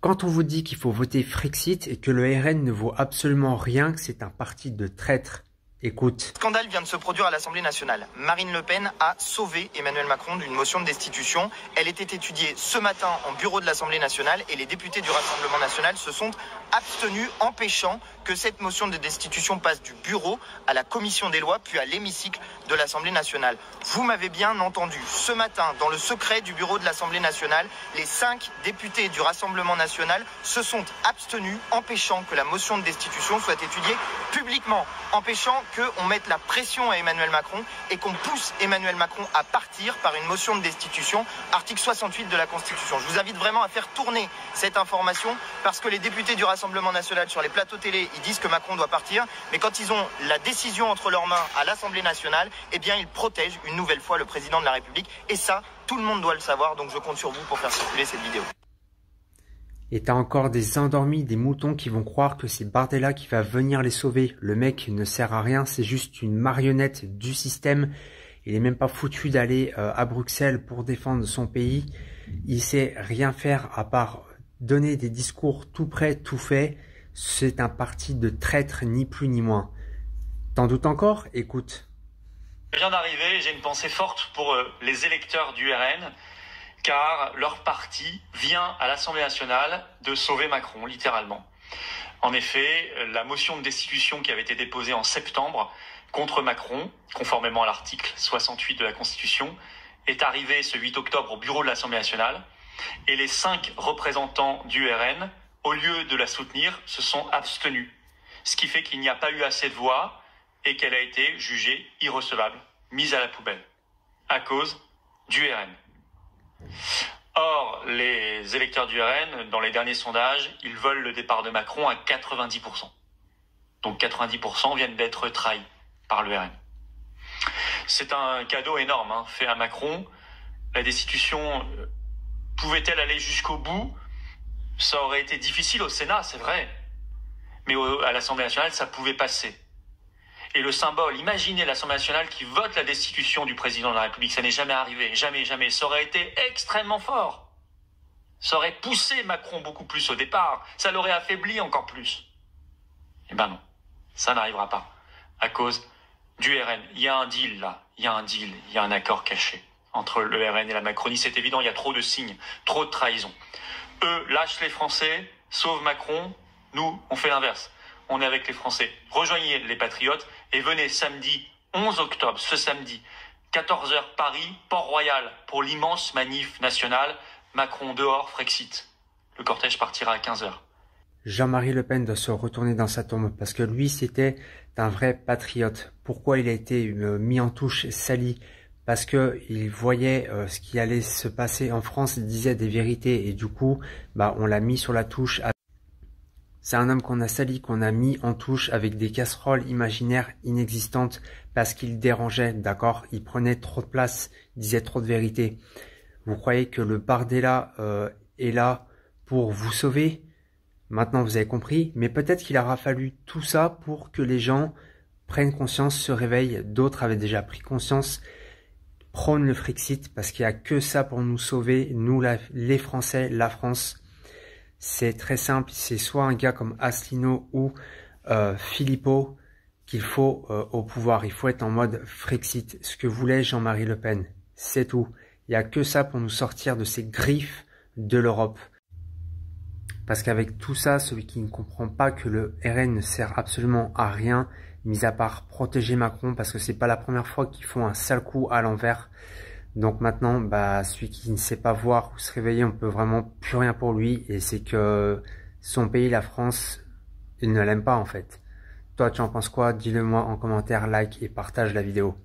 Quand on vous dit qu'il faut voter Frexit et que le RN ne vaut absolument rien, que c'est un parti de traîtres, écoute. Le scandale vient de se produire à l'Assemblée nationale. Marine Le Pen a sauvé Emmanuel Macron d'une motion de destitution. Elle était étudiée ce matin en bureau de l'Assemblée nationale et les députés du Rassemblement national se sont abstenus, empêchant que cette motion de destitution passe du bureau à la commission des lois puis à l'hémicycle de l'Assemblée nationale. Vous m'avez bien entendu. Ce matin, dans le secret du bureau de l'Assemblée nationale, les 5 députés du Rassemblement national se sont abstenus, empêchant que la motion de destitution soit étudiée publiquement, empêchant qu'on mette la pression à Emmanuel Macron et qu'on pousse Emmanuel Macron à partir par une motion de destitution, article 68 de la Constitution. Je vous invite vraiment à faire tourner cette information parce que les députés du Rassemblement national sur les plateaux télé, ils disent que Macron doit partir, mais quand ils ont la décision entre leurs mains à l'Assemblée nationale, eh bien ils protègent une nouvelle fois le président de la République et ça, tout le monde doit le savoir, donc je compte sur vous pour faire circuler cette vidéo. Et t'as encore des endormis, des moutons qui vont croire que c'est Bardella qui va venir les sauver. Le mec ne sert à rien, c'est juste une marionnette du système. Il est même pas foutu d'aller à Bruxelles pour défendre son pays. Il sait rien faire à part donner des discours tout prêt, tout fait. C'est un parti de traîtres, ni plus ni moins. T'en doutes encore? Écoute. Je viens d'arriver, j'ai une pensée forte pour les électeurs du RN. Car leur parti vient à l'Assemblée nationale de sauver Macron, littéralement. En effet, la motion de destitution qui avait été déposée en septembre contre Macron, conformément à l'article 68 de la Constitution, est arrivée ce 8 octobre au bureau de l'Assemblée nationale, et les 5 représentants du RN, au lieu de la soutenir, se sont abstenus. Ce qui fait qu'il n'y a pas eu assez de voix et qu'elle a été jugée irrecevable, mise à la poubelle, à cause du RN. Or, les électeurs du RN, dans les derniers sondages, ils veulent le départ de Macron à 90%. Donc 90% viennent d'être trahis par le RN. C'est un cadeau énorme fait à Macron. La destitution, pouvait-elle aller jusqu'au bout? Ça aurait été difficile au Sénat, c'est vrai. Mais à l'Assemblée nationale, ça pouvait passer. Et le symbole, imaginez l'Assemblée nationale qui vote la destitution du président de la République, ça n'est jamais arrivé, jamais, jamais. Ça aurait été extrêmement fort. Ça aurait poussé Macron beaucoup plus au départ, ça l'aurait affaibli encore plus. Eh ben non, ça n'arrivera pas, à cause du RN. Il y a un deal là, il y a un deal, il y a un accord caché entre le RN et la Macronie, c'est évident, il y a trop de signes, trop de trahison. Eux lâchent les Français, sauvent Macron, nous, on fait l'inverse. On est avec les Français. Rejoignez les Patriotes et venez samedi 11 octobre, ce samedi, 14h Paris, Port-Royal, pour l'immense manif nationale. Macron dehors, Frexit. Le cortège partira à 15h. Jean-Marie Le Pen doit se retourner dans sa tombe parce que lui, c'était un vrai patriote. Pourquoi il a été mis en touche, sali? Parce que il voyait ce qui allait se passer en France, il disait des vérités et du coup, on l'a mis sur la touche. C'est un homme qu'on a sali, qu'on a mis en touche avec des casseroles imaginaires inexistantes parce qu'il dérangeait, d'accord? Il prenait trop de place, il disait trop de vérité. Vous croyez que le Bardella est là pour vous sauver? Maintenant vous avez compris, mais peut-être qu'il aura fallu tout ça pour que les gens prennent conscience, se réveillent. D'autres avaient déjà pris conscience, prônent le Frexit parce qu'il n'y a que ça pour nous sauver, nous les Français, la France. C'est très simple, c'est soit un gars comme Asselineau ou Philippot qu'il faut au pouvoir. Il faut être en mode Frexit, ce que voulait Jean-Marie Le Pen. C'est tout. Il n'y a que ça pour nous sortir de ces griffes de l'Europe. Parce qu'avec tout ça, celui qui ne comprend pas que le RN ne sert absolument à rien, mis à part protéger Macron, parce que c'est pas la première fois qu'ils font un sale coup à l'envers. Donc maintenant, celui qui ne sait pas voir ou se réveiller, on peut vraiment plus rien pour lui. Et c'est que son pays, la France, il ne l'aime pas en fait. Toi, tu en penses quoi? Dis-le moi en commentaire, like et partage la vidéo.